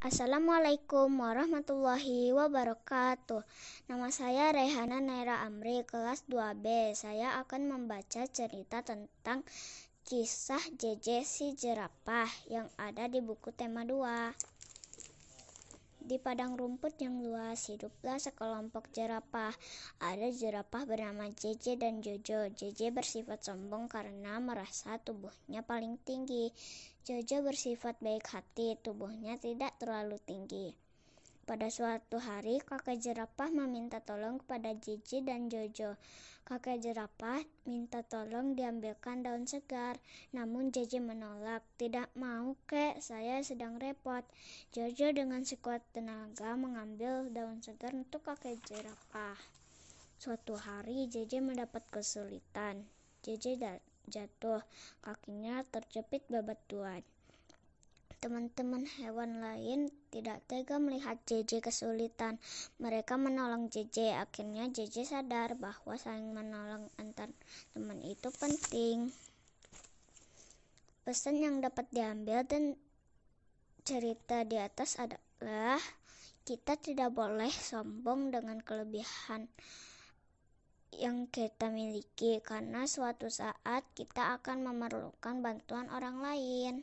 Assalamualaikum warahmatullahi wabarakatuh. Nama saya Rehana Naira Amri, kelas 2B. Saya akan membaca cerita tentang kisah JJ si jerapah yang ada di buku tema 2. Di padang rumput yang luas, hiduplah sekelompok jerapah. Ada jerapah bernama JJ dan Jojo. JJ bersifat sombong karena merasa tubuhnya paling tinggi. Jojo bersifat baik hati, tubuhnya tidak terlalu tinggi. Pada suatu hari, kakek jerapah meminta tolong kepada JJ dan Jojo. Kakek jerapah minta tolong diambilkan daun segar, namun JJ menolak. Tidak mau, kek, saya sedang repot. Jojo dengan sekuat tenaga mengambil daun segar untuk kakek jerapah. Suatu hari, JJ mendapat kesulitan. JJ jatuh, kakinya terjepit bebatuan. Teman-teman hewan lain tidak tega melihat JJ kesulitan. Mereka menolong JJ. Akhirnya JJ sadar bahwa saling menolong antar teman itu penting. Pesan yang dapat diambil dan cerita di atas adalah kita tidak boleh sombong dengan kelebihan yang kita miliki, karena suatu saat kita akan memerlukan bantuan orang lain.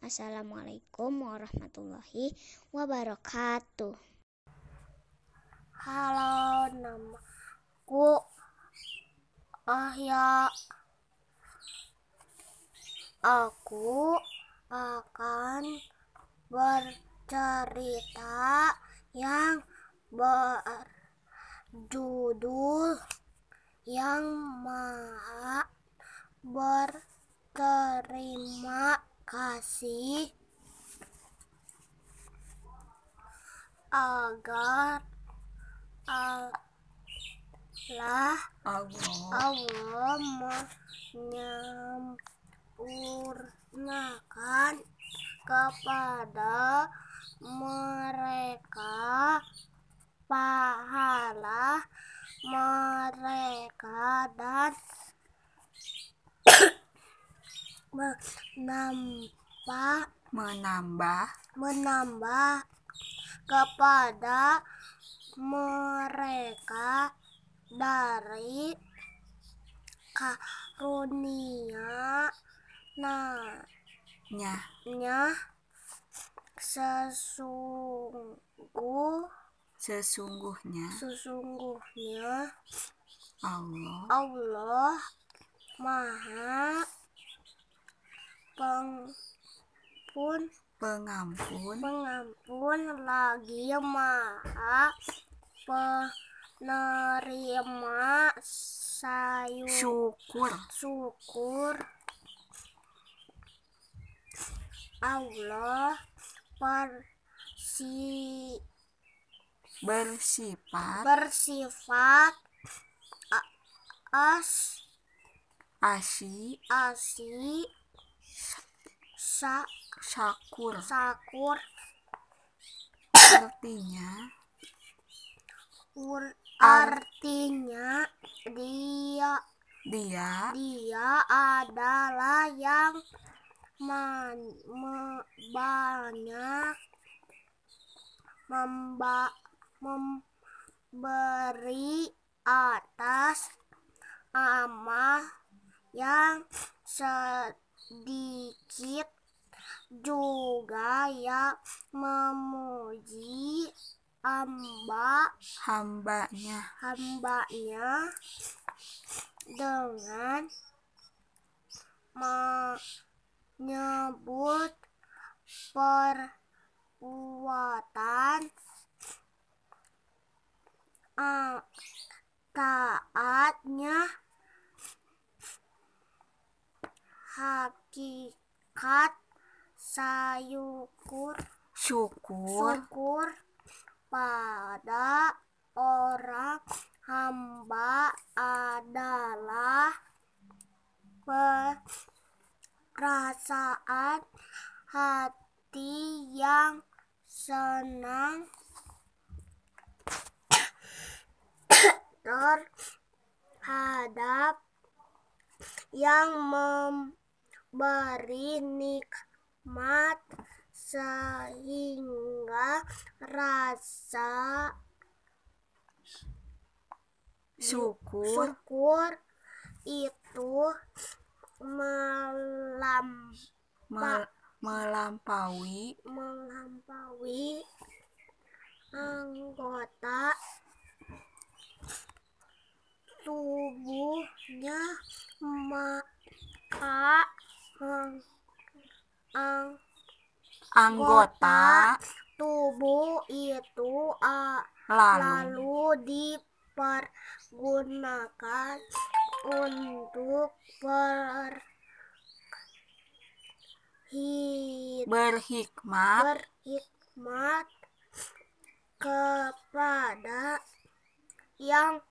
Assalamualaikum warahmatullahi wabarakatuh. Halo, namaku Ahya. Aku akan bercerita yang berjudul Yang Maha Berterima Kasih. Agar Allah menyempurnakan kepada mereka pahala mereka dan menambah kepada mereka dari karunia-Nya sesungguhnya Allah Maha Pengampun lagi Maha Penerima syukur. Allah bersifat asy syakur. Artinya dia adalah yang memberi atas amal yang sedikit, juga yang memuji hambanya dengan menyebut perbuatan taatnya. Hakikat syukur pada orang hamba adalah perasaan hati yang senang terhadap yang memberi nikmat sehingga rasa syukur itu melampaui anggota tubuhnya, maka anggota tubuh itu lalu dipergunakan untuk berhikmat kepada yang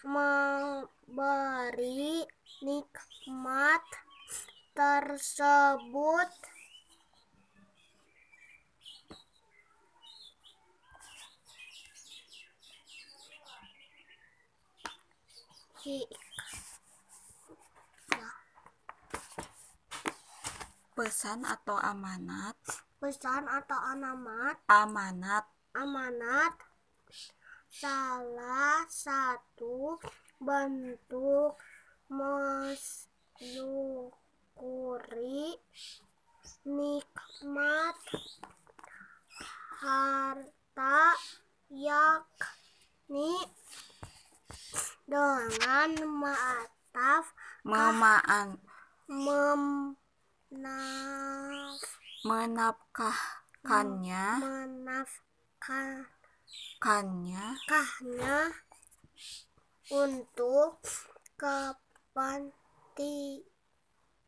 memberi nikmat tersebut. Pesan atau amanat. Salah satu bentuk mensyukuri nikmat harta yakni dengan menafkahkannya untuk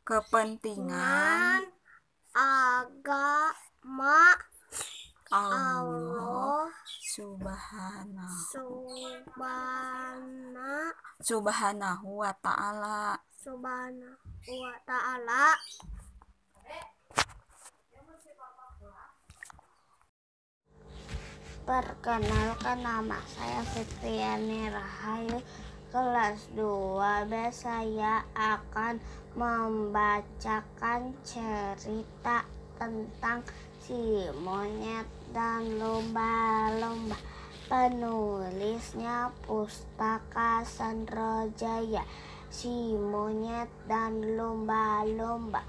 kepentingan agama Allah Subhanahu wa ta'ala. Perkenalkan, nama saya Fitriani Rahayu, kelas 2B. Saya akan membacakan cerita tentang si monyet dan lumba-lumba. Penulisnya Pustaka Sandrojaya. Si monyet dan lumba-lumba.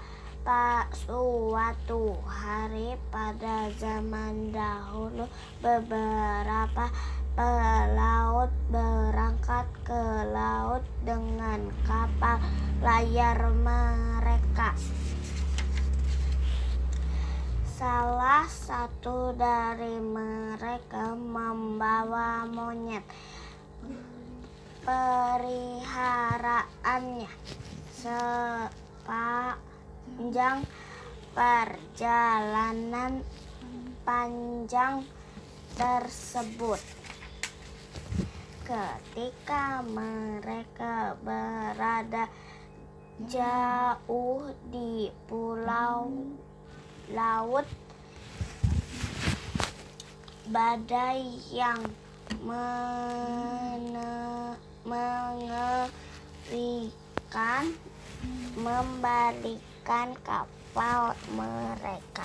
Suatu hari pada zaman dahulu, beberapa pelaut berangkat ke laut dengan kapal layar mereka. Salah satu dari mereka membawa monyet peliharaannya. Sepanjang perjalanan panjang tersebut, ketika mereka berada jauh di pulau laut, badai yang mengerikan membalikkan kapal mereka.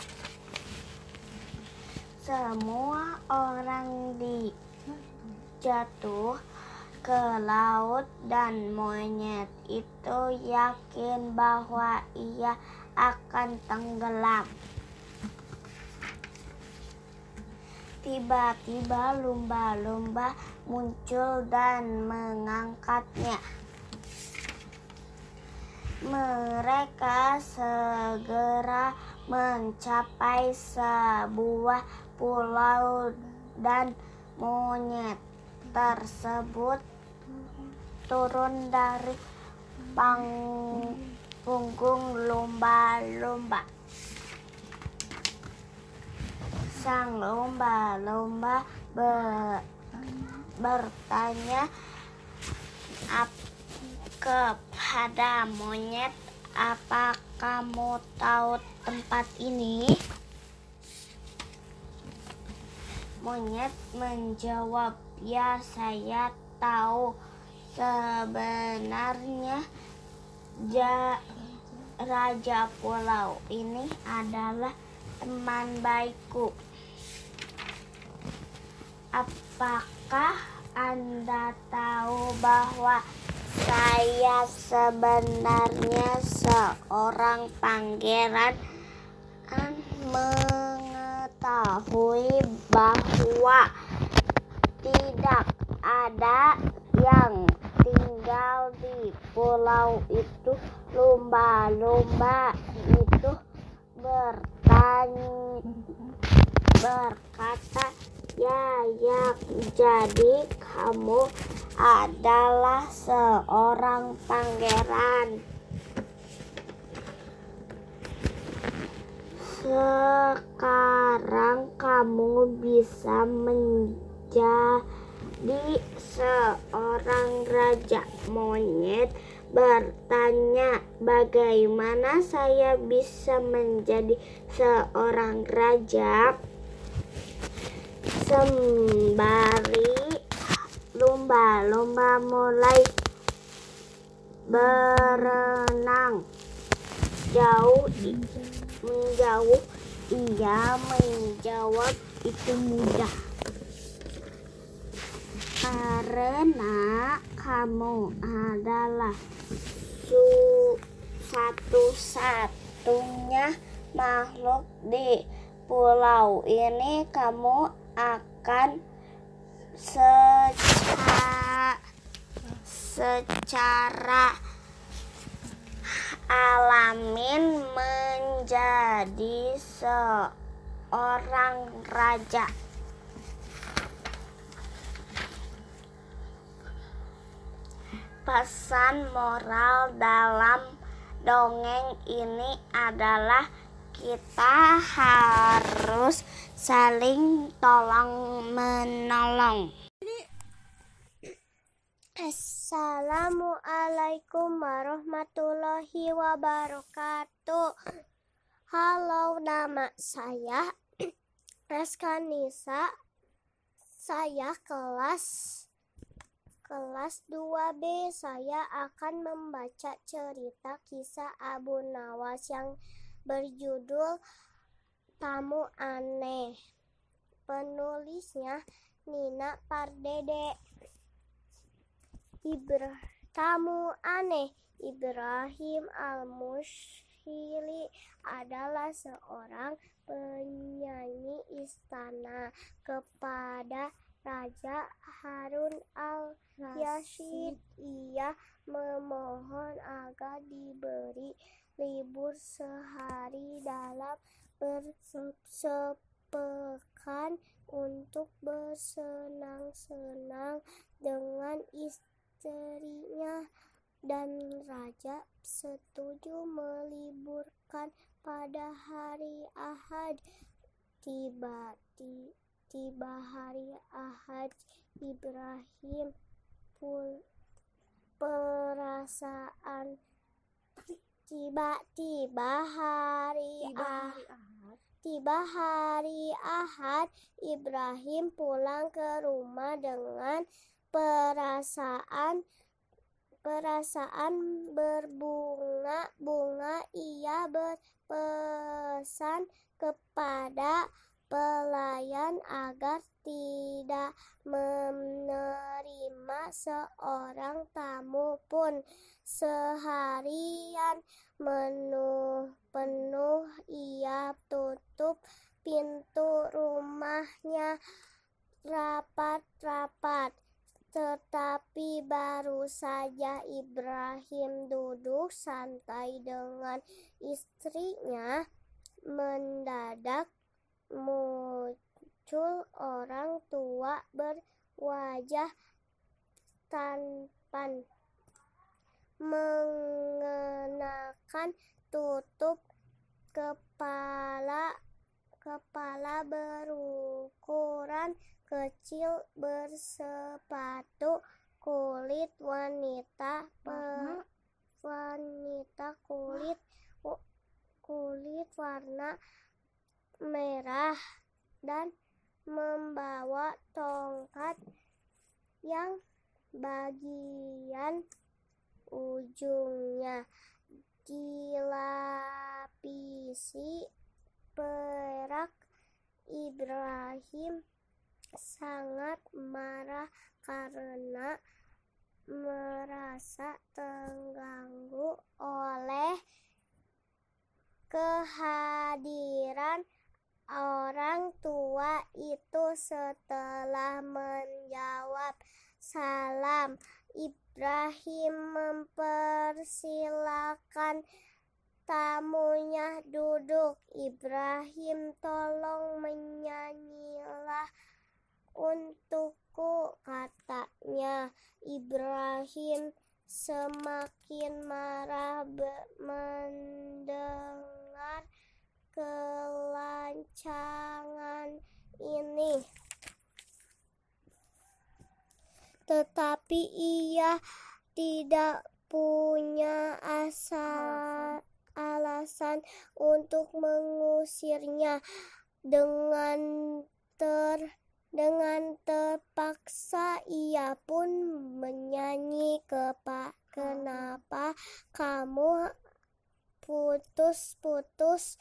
Semua orang jatuh ke laut dan monyet itu yakin bahwa ia akan tenggelam. Tiba-tiba lumba-lumba muncul dan mengangkatnya. Mereka segera mencapai sebuah pulau dan monyet tersebut turun dari punggung lumba-lumba. Sang lumba-lumba bertanya kepada monyet, "Apa kamu tahu tempat ini?" Monyet menjawab, "Ya, saya tahu. Sebenarnya raja pulau ini adalah teman baikku. Apakah Anda tahu bahwa saya sebenarnya seorang pangeran? Mengetahui bahwa tidak ada yang tinggal di pulau itu. Lumba-lumba itu berkata, ya, jadi kamu adalah seorang pangeran. Sekarang kamu bisa menjadi seorang raja. Monyet bertanya, bagaimana saya bisa menjadi seorang raja? Sembari lumba-lumba mulai berenang menjauh, ia menjawab, itu mudah, karena kamu adalah satu-satunya makhluk di pulau ini. Kamu akan secara alamin menjadi seorang raja. Pesan moral dalam dongeng ini adalah kita harus saling tolong-menolong. Assalamualaikum warahmatullahi wabarakatuh. Halo, nama saya Reskanisa. Saya kelas 2B. Saya akan membaca cerita kisah Abu Nawas yang berjudul Tamu Aneh. Penulisnya Nina Pardede. Tamu aneh. Ibrahim Al-Mushili adalah seorang penyanyi istana. Kepada Raja Harun al-Rashid, ia memohon agar diberi libur sehari dalam sepekan untuk bersenang-senang dengan istrinya, dan raja setuju meliburkan pada hari Ahad. Tiba hari Ahad, Ibrahim Tiba hari Ahad, Ibrahim pulang ke rumah dengan perasaan berbunga-bunga. Ia berpesan kepada pelayan agar tidak menerima seorang tamu pun. Seharian penuh ia tutup pintu rumahnya rapat-rapat. Tetapi baru saja Ibrahim duduk santai dengan istrinya, mendadak muncul orang tua berwajah tampan, mengenakan tutup kepala berukuran kecil, bersepatu kulit kulit warna merah, dan membawa tongkat yang bagian ujungnya dilapisi Ibrahim sangat marah karena merasa terganggu oleh kehadiran orang tua itu. Setelah menjawab salam, Ibrahim mempersilakan tamunya duduk. Ibrahim, tolong menyanyilah untukku, katanya. Ibrahim semakin marah mendengar kelancangan ini. Tetapi ia tidak punya alasan untuk mengusirnya. Dengan terpaksa ia pun menyanyi, kenapa kamu putus-putus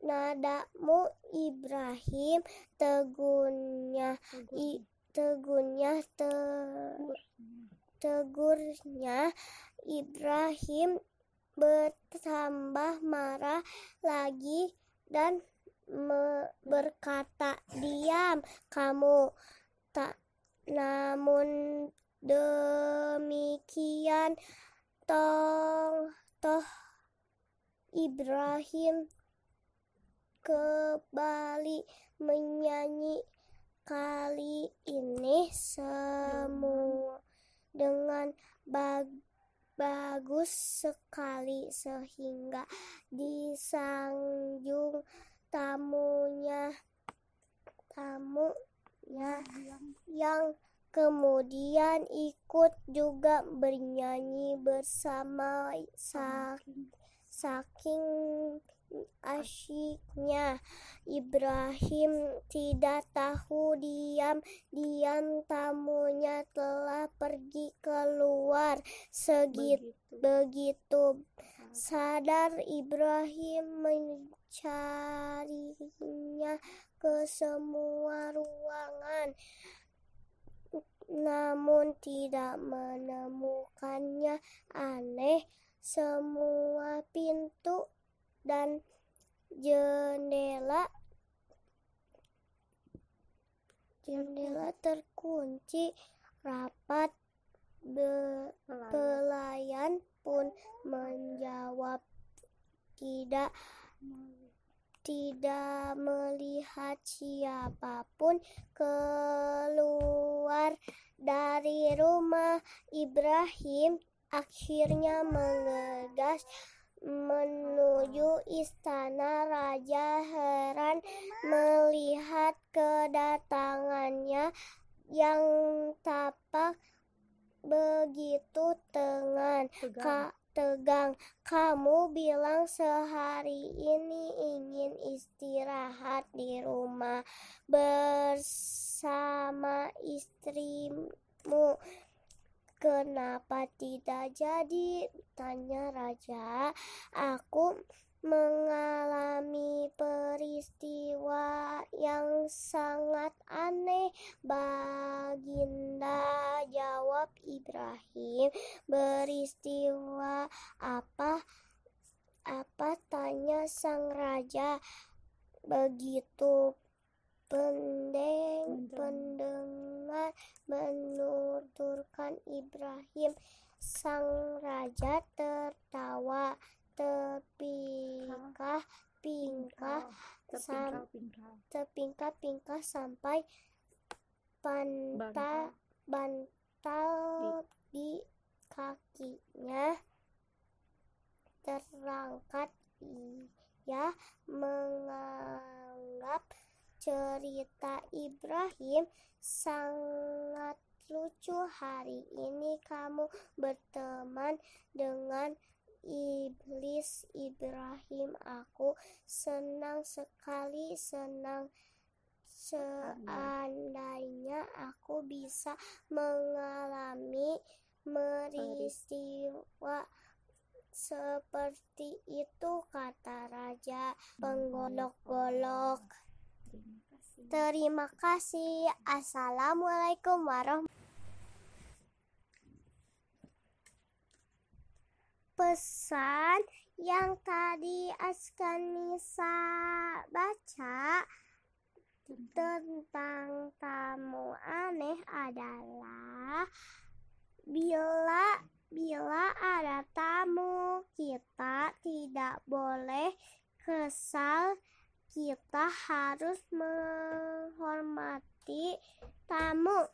nadamu, Ibrahim, tegurnya. Ibrahim bertambah marah lagi dan berkata, diam kamu. Namun demikian toh Ibrahim kembali menyanyi, kali ini semua dengan bagus sekali sehingga disanjung tamunya yang kemudian ikut juga bernyanyi bersama. Saking asyiknya Ibrahim tidak tahu diam-diam tamunya telah pergi keluar. Begitu sadar Ibrahim mencarinya ke semua ruangan, namun tidak menemukannya. Aneh, semua pintu dan jendela terkunci rapat. Pelayan pun menjawab tidak melihat siapapun keluar dari rumah. Ibrahim akhirnya mengegas menuju istana raja. Heran melihat kedatangannya yang tampak begitu tegang. Kamu bilang sehari ini ingin istirahat di rumah bersama istrimu. Kenapa tidak jadi? Tanya raja. Aku mengalami peristiwa yang sangat aneh, Baginda, jawab Ibrahim. Peristiwa apa? Tanya sang raja. Begitu pendengar menuturkan Ibrahim, sang raja tertawa terpingkah-pingkah sampai bantal di kakinya terangkat. Ia menganggap cerita Ibrahim sangat lucu. Hari ini kamu berteman dengan iblis, Ibrahim. Aku senang sekali. Seandainya aku bisa mengalami peristiwa Seperti itu kata raja penggolok-golok. Terima kasih. Assalamualaikum warahmatullahi wabarakatuh. Pesan yang tadi Askanisa baca tentang tamu aneh adalah bila ada tamu, kita tidak boleh kesal. Kita harus menghormati tamu.